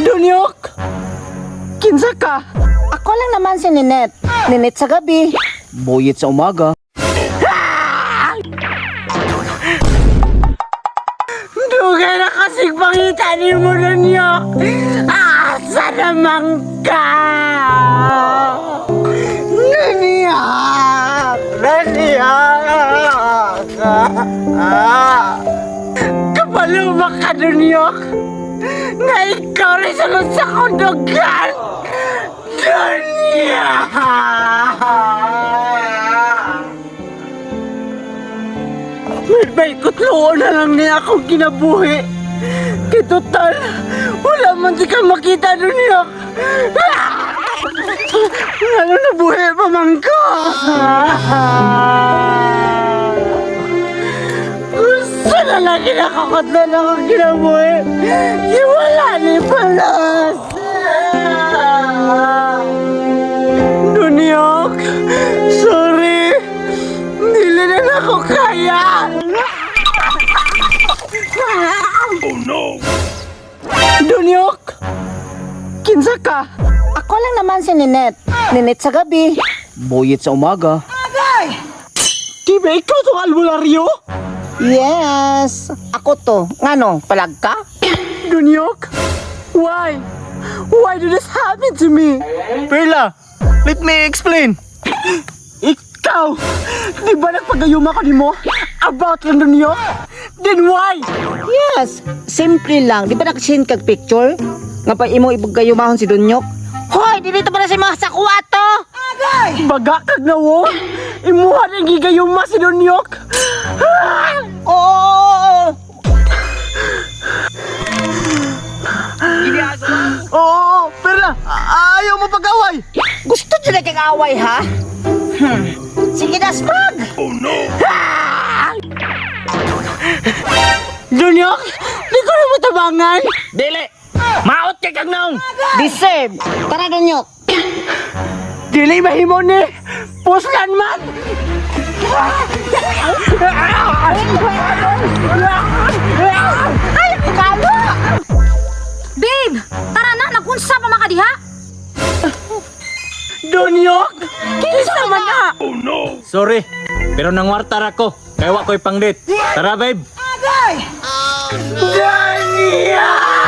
Dunyok! Kinsa ka? Ako lang naman si Ninet. Ninet sa gabi. Boyet sa umaga. Dugay na kasing pangita ni mo, Dunyok! Asa naman ka? Naniyak! Naniyak! Kapaluma ka, Dunyok! Na ikaw rin sunod sa kundugan! Naniyak! May kutloon na lang niya akong kinabuhi. Kitotal, wala man di ka makita doon niya. Ano na buhi pa man ko? Gusto na lang kinakakatlo na akong kinabuhi. Wala ni Palas. Dunyok, sorry. Hindi na ako kaya. Dunyok! Kinsa ka? Ako lang naman si Ninet. Ninet sa gabi. Boyet sa umaga. Di ba ikaw itong albularyo? Yes. Ako to. Ngano, palag ka? Dunyok? Why? Why did this happen to me? Perla, let me explain. Ikaw! Di ba nagpagayuma ko ni mo? About lang Dunyok? Then why? Yes. Simple lang. Di ba nakasin kag picture? Nga pa imo ibagayumahon si Dunyok? Hoy, dito pala si mga sakuha to! Baga kag na wo? Imuha ng gigayuma si Dunyok? Oo! Oo, Perla! Ayaw mo pag-away! Gusto nyo na kang away, ha? Sige na, Smug! Dunyok! Di ko na matabangan! Dili! Maot ka kag naong! Deserve! Tara, Dunyok! Dili mahimo ni! Puslan man! Ay, kamo! Babe, tara na, nagunsa pa maka diha. Dunyok! Kinsa man na! Sorry, pero nangwarta ra ko. Kaya wa ko'y pangdit. Tara, babe. Daniel!